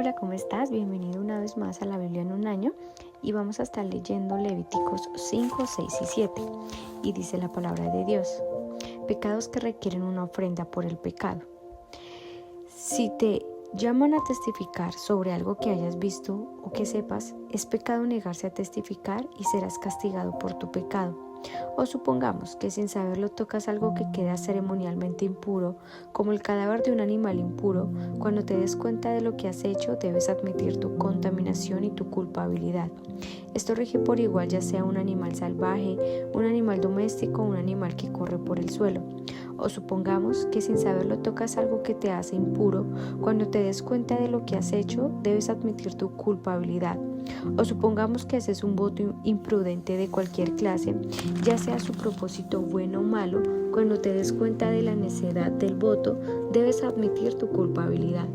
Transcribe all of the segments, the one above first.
Hola, ¿cómo estás? Bienvenido una vez más a la Biblia en un año y vamos a estar leyendo Levíticos 5, 6 y 7 y dice la palabra de Dios: pecados que requieren una ofrenda por el pecado. Si te llaman a testificar sobre algo que hayas visto o que sepas, es pecado negarse a testificar y serás castigado por tu pecado. O supongamos que sin saberlo tocas algo que queda ceremonialmente impuro, como el cadáver de un animal impuro. Cuando te des cuenta de lo que has hecho, debes admitir tu contaminación y tu culpabilidad. Esto rige por igual, ya sea un animal salvaje, un animal doméstico o un animal que corre por el suelo. O supongamos que sin saberlo tocas algo que te hace impuro. Cuando te des cuenta de lo que has hecho, debes admitir tu culpabilidad. O supongamos que haces un voto imprudente de cualquier clase, ya sea su propósito bueno o malo. Cuando te des cuenta de la necedad del voto, debes admitir tu culpabilidad.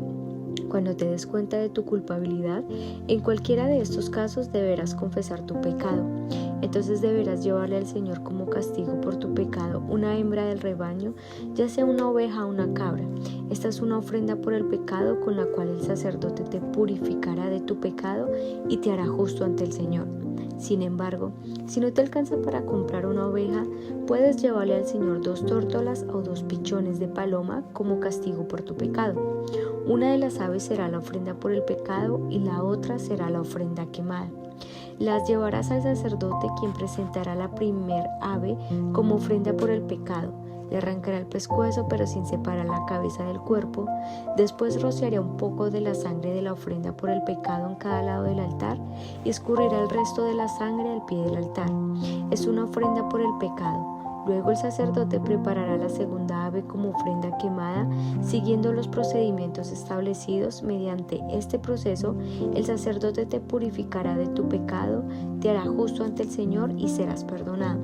Cuando te des cuenta de tu culpabilidad, en cualquiera de estos casos deberás confesar tu pecado. Entonces deberás llevarle al Señor como castigo por tu pecado una hembra del rebaño, ya sea una oveja o una cabra. Esta es una ofrenda por el pecado con la cual el sacerdote te purificará de tu pecado y te hará justo ante el Señor. Sin embargo, si no te alcanza para comprar una oveja, puedes llevarle al Señor 2 tórtolas o 2 pichones de paloma como castigo por tu pecado. Una de las aves será la ofrenda por el pecado y la otra será la ofrenda quemada. Las llevarás al sacerdote, quien presentará la primer ave como ofrenda por el pecado. Le arrancará el pescuezo, pero sin separar la cabeza del cuerpo. Después rociará un poco de la sangre de la ofrenda por el pecado en cada lado del altar y escurrirá el resto de la sangre al pie del altar. Es una ofrenda por el pecado. Luego el sacerdote preparará la segunda ave como ofrenda quemada, siguiendo los procedimientos establecidos. Mediante este proceso, el sacerdote te purificará de tu pecado, te hará justo ante el Señor y serás perdonado.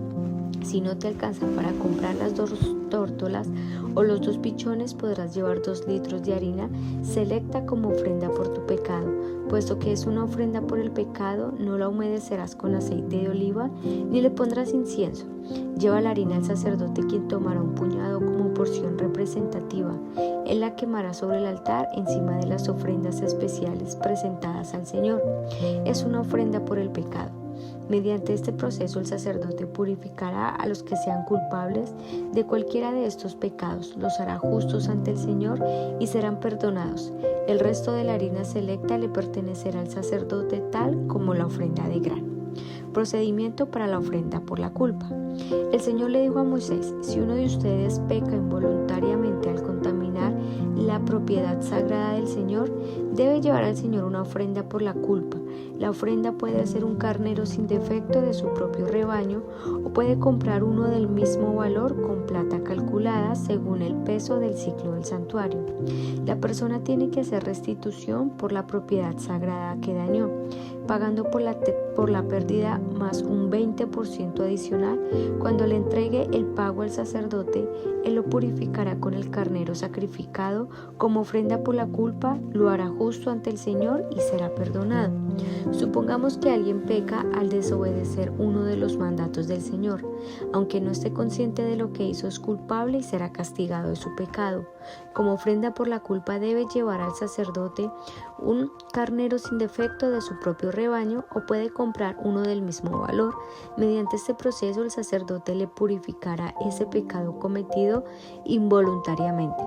Si no te alcanza para comprar las 2 tórtolas o los 2 pichones, podrás llevar 2 litros de harina selecta como ofrenda por tu pecado. Puesto que es una ofrenda por el pecado, no la humedecerás con aceite de oliva ni le pondrás incienso. Lleva la harina al sacerdote, quien tomará un puñado como porción representativa. Él la quemará sobre el altar encima de las ofrendas especiales presentadas al Señor. Es una ofrenda por el pecado. Mediante este proceso el sacerdote purificará a los que sean culpables de cualquiera de estos pecados, los hará justos ante el Señor y serán perdonados. El resto de la harina selecta le pertenecerá al sacerdote tal como la ofrenda de grano. Procedimiento para la ofrenda por la culpa. El Señor le dijo a Moisés: si uno de ustedes peca involuntariamente al contaminar la propiedad sagrada del Señor, debe llevar al Señor una ofrenda por la culpa. La ofrenda puede ser un carnero sin defecto de su propio rebaño, o puede comprar uno del mismo valor con plata calculada según el peso del ciclo del santuario. La persona tiene que hacer restitución por la propiedad sagrada que dañó, pagando por la pérdida más un 20% adicional. Cuando le entregue el pago al sacerdote, él lo purificará con el carnero sacrificado como ofrenda por la culpa, lo hará justo ante el Señor y será perdonado. Supongamos que alguien peca al desobedecer uno de los mandatos del Señor. Aunque no esté consciente de lo que hizo, es culpable y será castigado de su pecado. Como ofrenda por la culpa debe llevar al sacerdote un carnero sin defecto de su propio rebaño, o puede comprar uno del mismo valor. Mediante este proceso el sacerdote le purificará ese pecado cometido involuntariamente.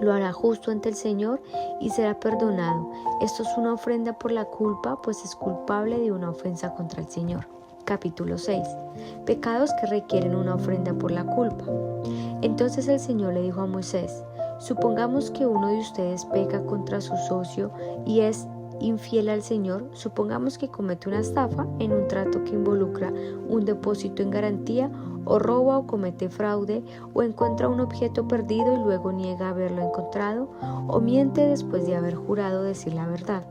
Lo hará justo ante el Señor y será perdonado. Esto es una ofrenda por la culpa, pues es culpable de una ofensa contra el Señor. Capítulo 6. Pecados que requieren una ofrenda por la culpa. Entonces el Señor le dijo a Moisés: supongamos que uno de ustedes peca contra su socio y es infiel al Señor. Supongamos que comete una estafa en un trato que involucra un depósito en garantía, o roba o comete fraude, o encuentra un objeto perdido y luego niega haberlo encontrado, o miente después de haber jurado decir la verdad,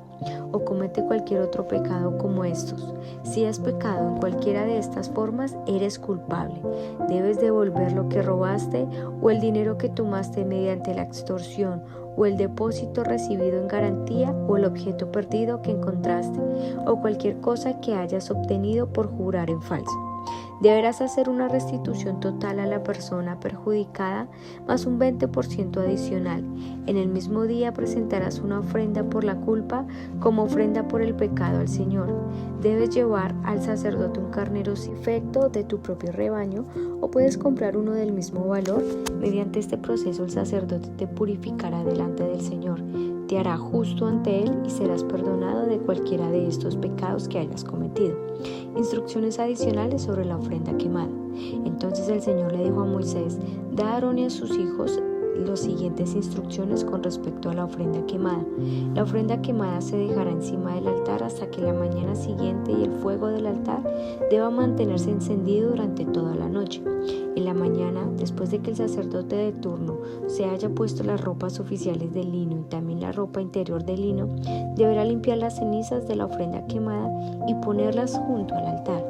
o comete cualquier otro pecado como estos. Si has pecado en cualquiera de estas formas, eres culpable. Debes devolver lo que robaste, o el dinero que tomaste mediante la extorsión, o el depósito recibido en garantía, o el objeto perdido que encontraste, o cualquier cosa que hayas obtenido por jurar en falso. Deberás hacer una restitución total a la persona perjudicada más un 20% adicional. En el mismo día presentarás una ofrenda por la culpa como ofrenda por el pecado al Señor. Debes llevar al sacerdote un carnero sin defecto de tu propio rebaño o puedes comprar uno del mismo valor. Mediante este proceso el sacerdote te purificará delante del Señor, te hará justo ante Él y serás perdonado de cualquiera de estos pecados que hayas cometido. Instrucciones adicionales sobre la ofrenda quemada. Entonces el Señor le dijo a Moisés: da a Aarón y a sus hijos las siguientes instrucciones con respecto a la ofrenda quemada. La ofrenda quemada se dejará encima del altar hasta que la mañana siguiente y el fuego del altar deba mantenerse encendido durante toda la noche. En la mañana, después de que el sacerdote de turno se haya puesto las ropas oficiales de lino y también la ropa interior de lino, deberá limpiar las cenizas de la ofrenda quemada y ponerlas junto al altar.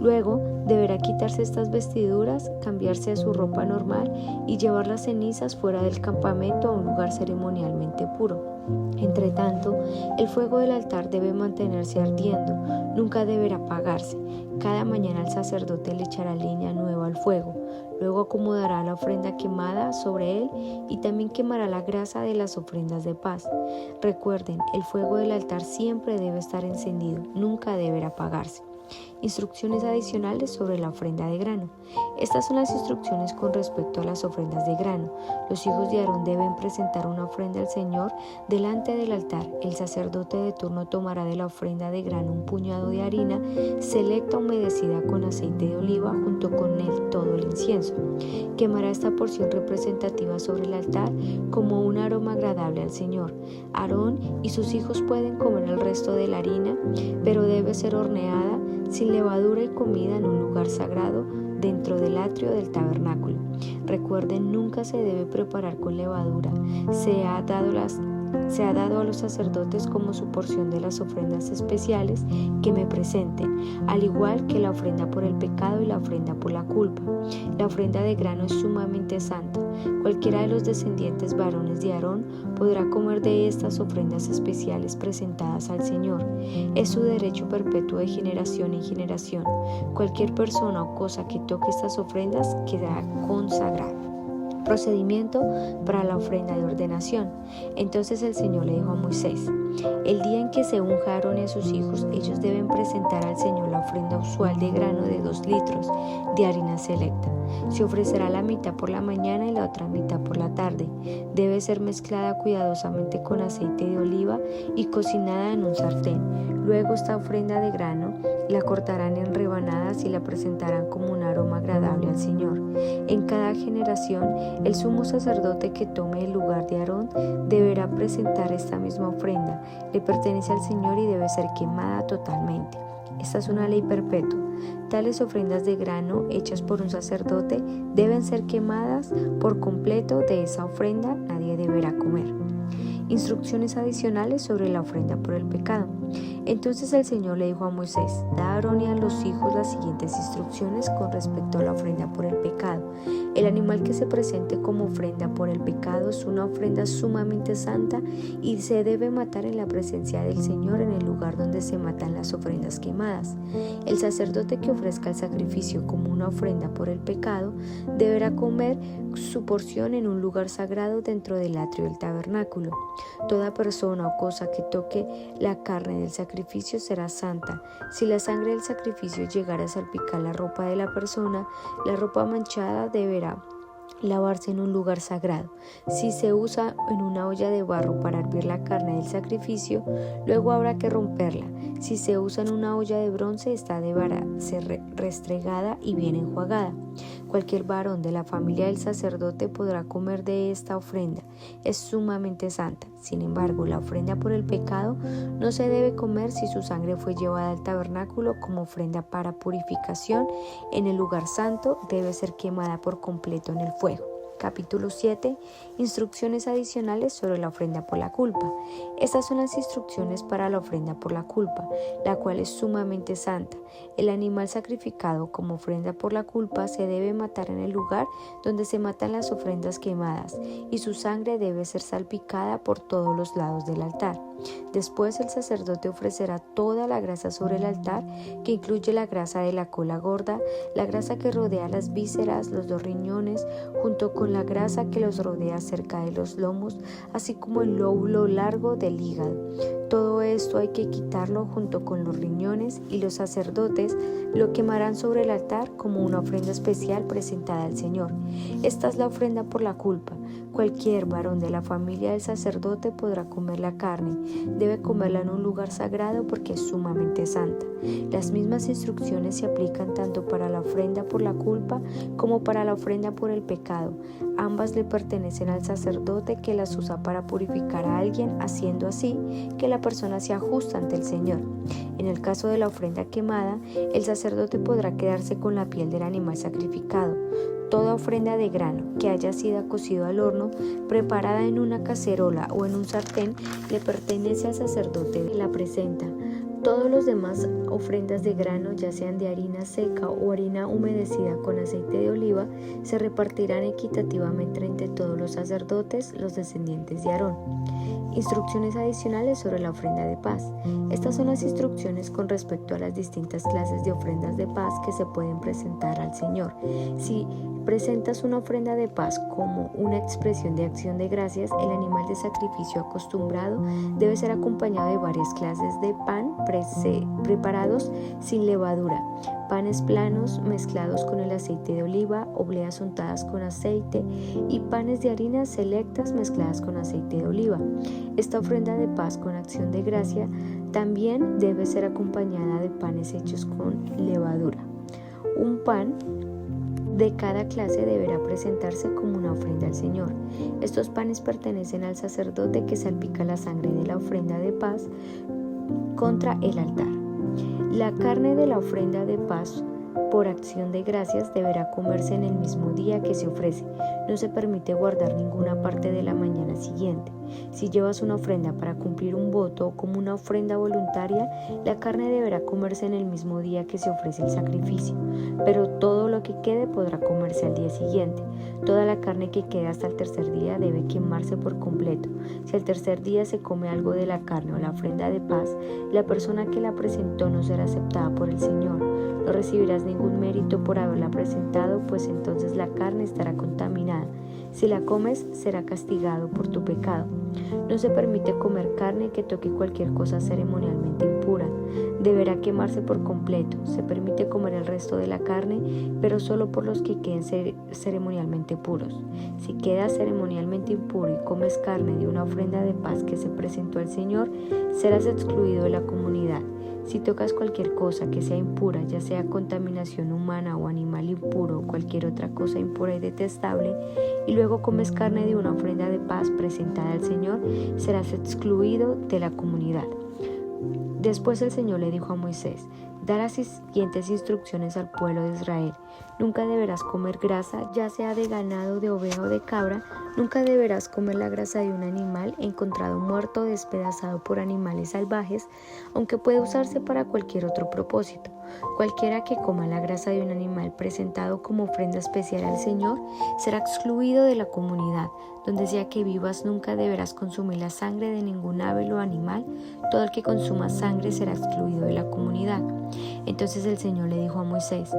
Luego deberá quitarse estas vestiduras, cambiarse a su ropa normal y llevar las cenizas fuera del campamento a un lugar ceremonialmente puro. Entre tanto, el fuego del altar debe mantenerse ardiendo, nunca deberá apagarse. Cada mañana el sacerdote le echará leña nueva al fuego, luego acomodará la ofrenda quemada sobre él y también quemará la grasa de las ofrendas de paz. Recuerden, el fuego del altar siempre debe estar encendido, nunca deberá apagarse. Instrucciones adicionales sobre la ofrenda de grano. Estas son las instrucciones con respecto a las ofrendas de grano. Los hijos de Aarón deben presentar una ofrenda al Señor delante del altar. El sacerdote de turno tomará de la ofrenda de grano un puñado de harina selecta humedecida con aceite de oliva junto con él todo el incienso. Quemará esta porción representativa sobre el altar como un aroma agradable al Señor. Aarón y sus hijos pueden comer el resto de la harina, pero debe ser horneada sin levadura y comida en un lugar sagrado dentro del atrio del tabernáculo. Recuerden, nunca se debe preparar con levadura. Se ha dado a los sacerdotes como su porción de las ofrendas especiales que me presenten, al igual que la ofrenda por el pecado y la ofrenda por la culpa. La ofrenda de grano es sumamente santa. Cualquiera de los descendientes varones de Aarón podrá comer de estas ofrendas especiales presentadas al Señor. Es su derecho perpetuo de generación en generación. Cualquier persona o cosa que toque estas ofrendas quedará consagrada. Procedimiento para la ofrenda de ordenación. Entonces el Señor le dijo a Moisés: el día en que se unja a Aarón y a sus hijos, ellos deben presentar al Señor la ofrenda usual de grano de 2 litros de harina selecta. Se ofrecerá la mitad por la mañana y la otra mitad por la tarde. Debe ser mezclada cuidadosamente con aceite de oliva y cocinada en un sartén. Luego esta ofrenda de grano la cortarán en rebanadas y la presentarán como un aroma agradable al Señor. En cada generación, el sumo sacerdote que tome el lugar de Aarón deberá presentar esta misma ofrenda. Le pertenece al Señor y debe ser quemada totalmente. Esta es una ley perpetua. Tales ofrendas de grano hechas por un sacerdote deben ser quemadas por completo. De esa ofrenda nadie deberá comer. Instrucciones adicionales sobre la ofrenda por el pecado. Entonces el Señor le dijo a Moisés: da a Aarón y a los hijos las siguientes instrucciones con respecto a la ofrenda por el pecado. El animal que se presente como ofrenda por el pecado es una ofrenda sumamente santa y se debe matar en la presencia del Señor en el lugar donde se matan las ofrendas quemadas. El sacerdote que ofrezca el sacrificio como una ofrenda por el pecado deberá comer su porción en un lugar sagrado dentro del atrio del tabernáculo. Toda persona o cosa que toque la carne del sacrificio será santa. Si la sangre del sacrificio llegara a salpicar la ropa de la persona, la ropa manchada deberá lavarse en un lugar sagrado. Si se usa en una olla de barro para hervir la carne del sacrificio, luego habrá que romperla. Si se usa en una olla de bronce, esta deberá ser restregada y bien enjuagada. Cualquier varón de la familia del sacerdote podrá comer de esta ofrenda. Es sumamente santa. Sin embargo, la ofrenda por el pecado no se debe comer si su sangre fue llevada al tabernáculo como ofrenda para purificación. En el lugar santo debe ser quemada por completo en el fuego. Capítulo 7. Instrucciones adicionales sobre la ofrenda por la culpa. Estas son las instrucciones para la ofrenda por la culpa, la cual es sumamente santa. El animal sacrificado como ofrenda por la culpa se debe matar en el lugar donde se matan las ofrendas quemadas, y su sangre debe ser salpicada por todos los lados del altar. Después el sacerdote ofrecerá toda la grasa sobre el altar, que incluye la grasa de la cola gorda, la grasa que rodea las vísceras, los 2 riñones, junto con la grasa que los rodea cerca de los lomos, así como el lóbulo largo del hígado. Todo esto hay que quitarlo junto con los riñones, y los sacerdotes lo quemarán sobre el altar como una ofrenda especial presentada al Señor. Esta es la ofrenda por la culpa. Cualquier varón de la familia del sacerdote podrá comer la carne. Debe comerla en un lugar sagrado porque es sumamente santa. Las mismas instrucciones se aplican tanto para la ofrenda por la culpa como para la ofrenda por el pecado. Ambas le pertenecen al sacerdote, que las usa para purificar a alguien, haciendo así que la persona sea justa ante el Señor. En el caso de la ofrenda quemada, el sacerdote podrá quedarse con la piel del animal sacrificado. Toda ofrenda de grano que haya sido cocido al horno, preparada en una cacerola o en un sartén, le pertenece al sacerdote que la presenta. Todos los demás ofrendas de grano, ya sean de harina seca o harina humedecida con aceite de oliva, se repartirán equitativamente entre todos los sacerdotes, los descendientes de Aarón. Instrucciones adicionales sobre la ofrenda de paz. Estas son las instrucciones con respecto a las distintas clases de ofrendas de paz que se pueden presentar al Señor. Si presentas una ofrenda de paz como una expresión de acción de gracias, el animal de sacrificio acostumbrado debe ser acompañado de varias clases de pan preparados sin levadura, panes planos mezclados con el aceite de oliva, obleas untadas con aceite y panes de harinas selectas mezcladas con aceite de oliva. Esta ofrenda de paz con acción de gracia también debe ser acompañada de panes hechos con levadura. Un pan de cada clase deberá presentarse como una ofrenda al Señor. Estos panes pertenecen al sacerdote, que salpica la sangre de la ofrenda de paz contra el altar. La carne de la ofrenda de paz por acción de gracias deberá comerse en el mismo día que se ofrece. No se permite guardar ninguna parte de la mañana siguiente. Si llevas una ofrenda para cumplir un voto o como una ofrenda voluntaria, la carne deberá comerse en el mismo día que se ofrece el sacrificio, pero todo lo que quede podrá comerse al día siguiente. Toda la carne que quede hasta el tercer día debe quemarse por completo. Si al tercer día se come algo de la carne o la ofrenda de paz, la persona que la presentó no será aceptada por el Señor. No recibirás ningún mérito por haberla presentado, pues entonces la carne estará contaminada. Si la comes, será castigado por tu pecado. No se permite comer carne que toque cualquier cosa ceremonialmente impura. Deberá quemarse por completo. Se permite comer el resto de la carne, pero solo por los que queden ceremonialmente puros. Si quedas ceremonialmente impuro y comes carne de una ofrenda de paz que se presentó al Señor, serás excluido de la comunidad. Si tocas cualquier cosa que sea impura, ya sea contaminación humana o animal impuro o cualquier otra cosa impura y detestable, y luego comes carne de una ofrenda de paz presentada al Señor, serás excluido de la comunidad. Después el Señor le dijo a Moisés: da las siguientes instrucciones al pueblo de Israel. Nunca deberás comer grasa, ya sea de ganado, de oveja o de cabra. Nunca deberás comer la grasa de un animal encontrado muerto o despedazado por animales salvajes, aunque puede usarse para cualquier otro propósito. Cualquiera que coma la grasa de un animal presentado como ofrenda especial al Señor será excluido de la comunidad. Donde sea que vivas, nunca deberás consumir la sangre de ningún ave o animal. Todo el que consuma sangre será excluido de la comunidad. Entonces el Señor le dijo a Moisés: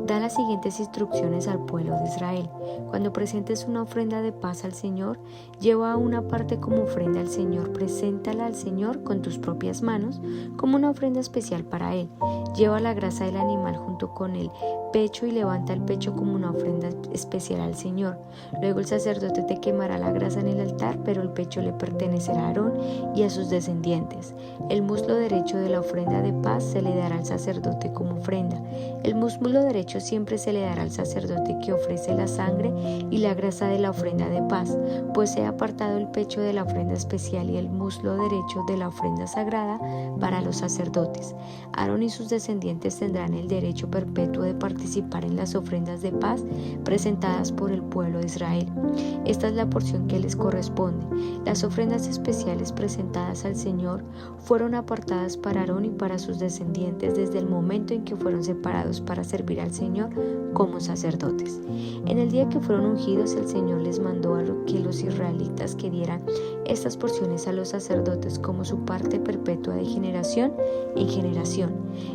da las siguientes instrucciones al pueblo de Israel. Cuando presentes una ofrenda de paz al Señor, lleva una parte como ofrenda al Señor. Preséntala al Señor con tus propias manos como una ofrenda especial para Él. Lleva la grasa del animal junto con el pecho y levanta el pecho como una ofrenda especial al Señor. Luego el sacerdote te quemará la grasa en el altar, pero el pecho le pertenecerá a Aarón y a sus descendientes. El muslo derecho de la ofrenda de paz se le dará al sacerdote como ofrenda. El muslo derecho siempre se le dará al sacerdote que ofrece la sangre y la grasa de la ofrenda de paz, pues se ha apartado el pecho de la ofrenda especial y el muslo derecho de la ofrenda sagrada para los sacerdotes. Aarón y sus descendientes descendientes tendrán el derecho perpetuo de participar en las ofrendas de paz presentadas por el pueblo de Israel. Esta es la porción que les corresponde. Las ofrendas especiales presentadas al Señor fueron apartadas para Aarón y para sus descendientes desde el momento en que fueron separados para servir al Señor como sacerdotes. En el día que fueron ungidos, el Señor les mandó que los israelitas que dieran estas porciones a los sacerdotes como su parte perpetua de generación en generación.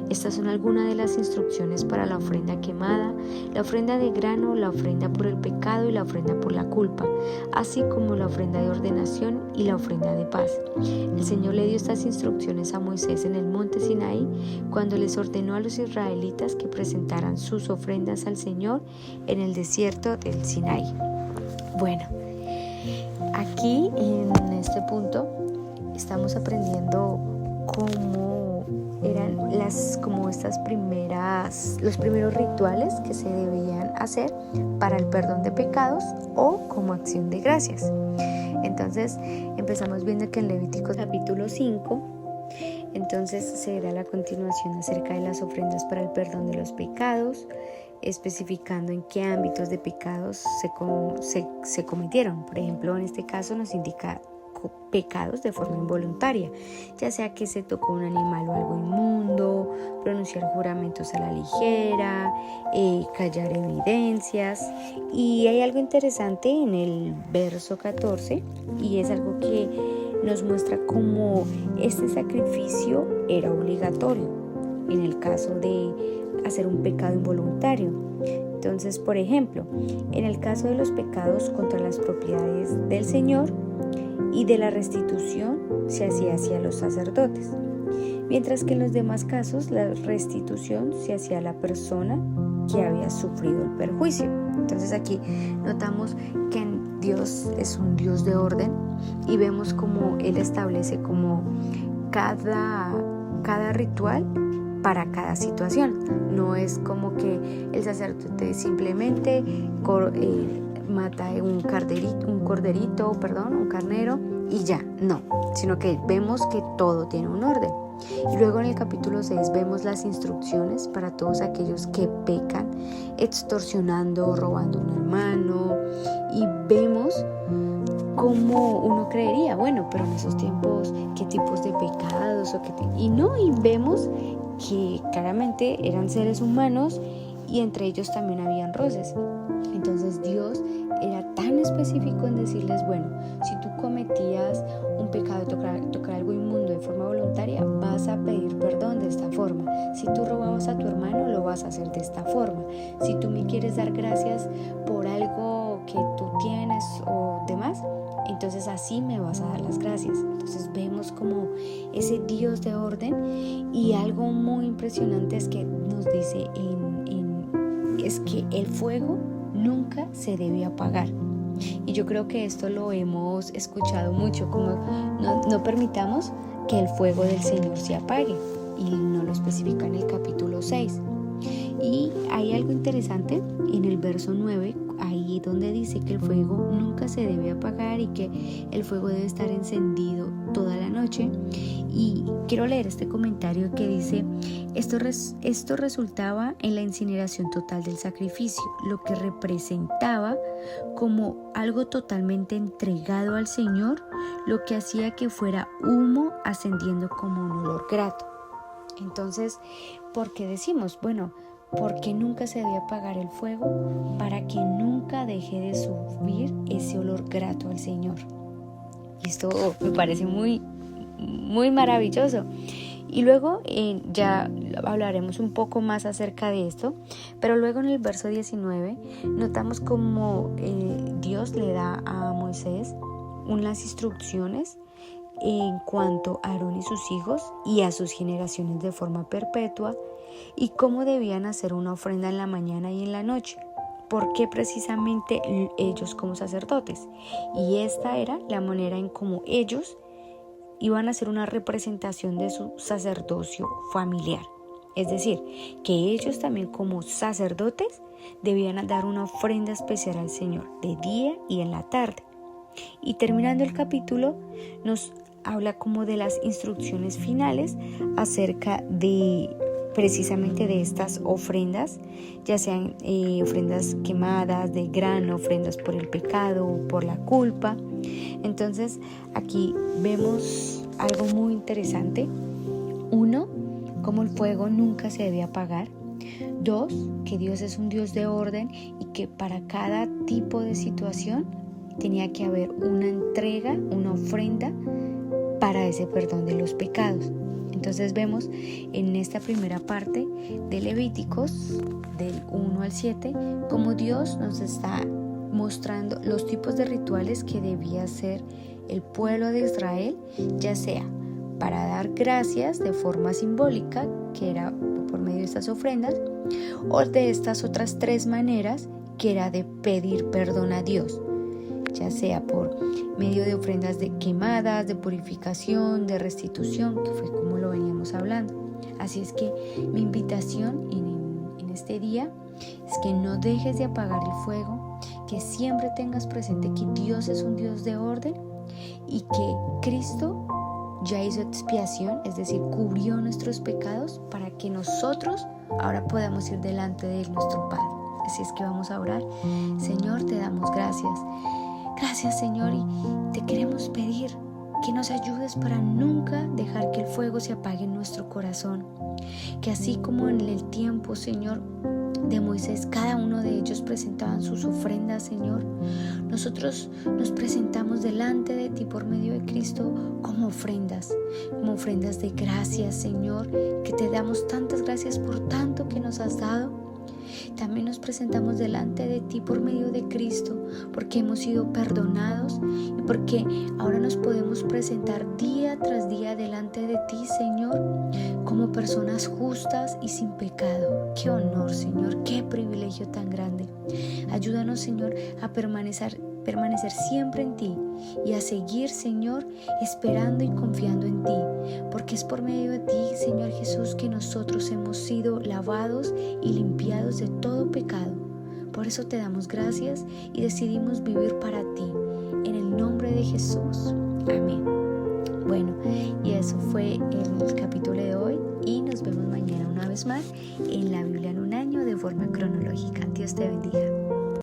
Estas son algunas de las instrucciones para la ofrenda quemada, la ofrenda de grano, la ofrenda por el pecado y la ofrenda por la culpa, así como la ofrenda de ordenación y la ofrenda de paz. El Señor le dio estas instrucciones a Moisés en el monte Sinaí cuando les ordenó a los israelitas que presentaran sus ofrendas al Señor en el desierto del Sinaí. Bueno, aquí en este punto estamos aprendiendo cómo eran los primeros rituales que se debían hacer para el perdón de pecados o como acción de gracias. Entonces empezamos viendo que en Levítico capítulo 5, entonces se da la continuación acerca de las ofrendas para el perdón de los pecados, especificando en qué ámbitos de pecados se cometieron. Por ejemplo, en este caso nos indica pecados de forma involuntaria, ya sea que se tocó un animal o algo inmundo, pronunciar juramentos a la ligera, callar evidencias. Y hay algo interesante en el verso 14 y es algo que nos muestra cómo este sacrificio era obligatorio en el caso de hacer un pecado involuntario. Entonces, por ejemplo, en el caso de los pecados contra las propiedades del Señor y de la restitución se hacía hacia los sacerdotes, mientras que en los demás casos la restitución se hacía a la persona que había sufrido el perjuicio. Entonces aquí notamos que Dios es un Dios de orden y vemos cómo Él establece como cada ritual para cada situación. No es como que el sacerdote simplemente mata un carnero y ya, no, sino que vemos que todo tiene un orden. Y luego en el capítulo 6 vemos las instrucciones para todos aquellos que pecan, extorsionando, robando a un hermano, y vemos cómo uno creería, bueno, pero en esos tiempos, ¿qué tipos de pecados? Y vemos que claramente eran seres humanos y entre ellos también habían roces. Entonces Dios era tan específico en decirles, bueno, si tú cometías un pecado, tocar algo inmundo de forma voluntaria, vas a pedir perdón de esta forma. Si tú robabas a tu hermano, lo vas a hacer de esta forma. Si tú me quieres dar gracias por algo que tú tienes o demás, entonces así me vas a dar las gracias. Entonces vemos como ese Dios de orden, y algo muy impresionante es que nos dice es que el fuego nunca se debe apagar. Y yo creo que esto lo hemos escuchado mucho, como no permitamos que el fuego del Señor se apague, y nos lo especifica en el capítulo 6. Y hay algo interesante en el verso 9, ahí donde dice que el fuego nunca se debe apagar y que el fuego debe estar encendido toda la noche. Y quiero leer este comentario que dice: esto resultaba en la incineración total del sacrificio, lo que representaba como algo totalmente entregado al Señor, lo que hacía que fuera humo ascendiendo como un olor grato. Entonces, ¿por qué decimos? Bueno, porque nunca se debe apagar el fuego, para que nunca deje de subir ese olor grato al Señor. Y esto me parece muy, muy maravilloso. Y luego ya hablaremos un poco más acerca de esto, pero luego en el verso 19 notamos cómo Dios le da a Moisés unas instrucciones en cuanto a Aarón y sus hijos y a sus generaciones de forma perpetua, y cómo debían hacer una ofrenda en la mañana y en la noche. ¿Por qué precisamente ellos como sacerdotes? Y esta era la manera en cómo ellos iban a hacer una representación de su sacerdocio familiar. Es decir, que ellos también como sacerdotes debían dar una ofrenda especial al Señor de día y en la tarde. Y terminando el capítulo nos habla como de las instrucciones finales acerca de precisamente de estas ofrendas, ya sean ofrendas quemadas, de grano, ofrendas por el pecado o por la culpa. Entonces aquí vemos algo muy interesante. 1, cómo el fuego nunca se debe apagar. 2, que Dios es un Dios de orden y que para cada tipo de situación tenía que haber una entrega, una ofrenda para ese perdón de los pecados. Entonces vemos en esta primera parte de Levíticos, del 1 al 7, cómo Dios nos está mostrando los tipos de rituales que debía hacer el pueblo de Israel, ya sea para dar gracias de forma simbólica, que era por medio de estas ofrendas, o de estas otras 3 maneras, que era de pedir perdón a Dios, ya sea por medio de ofrendas de quemadas, de purificación, de restitución, que fue como lo veníamos hablando. Así es que mi invitación en este día es que no dejes de apagar el fuego, que siempre tengas presente que Dios es un Dios de orden y que Cristo ya hizo expiación, es decir, cubrió nuestros pecados para que nosotros ahora podamos ir delante de Él, nuestro Padre. Así es que vamos a orar. Señor, te damos gracias. Gracias, Señor, y te queremos pedir que nos ayudes para nunca dejar que el fuego se apague en nuestro corazón. Que así como en el tiempo, Señor, de Moisés, cada uno de ellos presentaban sus ofrendas, Señor, nosotros nos presentamos delante de ti por medio de Cristo como ofrendas de gracias, Señor, que te damos tantas gracias por tanto que nos has dado. También nos presentamos delante de ti por medio de Cristo, porque hemos sido perdonados y porque ahora nos podemos presentar día tras día delante de ti, Señor, como personas justas y sin pecado. Qué honor, Señor, qué privilegio tan grande. Ayúdanos, Señor, a permanecer siempre en ti y a seguir, Señor, esperando y confiando en ti, porque es por medio de ti, Señor Jesús, que nosotros hemos sido lavados y limpiados de todo pecado. Por eso te damos gracias y decidimos vivir para ti, en el nombre de Jesús. Amén. Bueno, y eso fue el capítulo de hoy y nos vemos mañana una vez más en la Biblia en un año de forma cronológica. Dios te bendiga.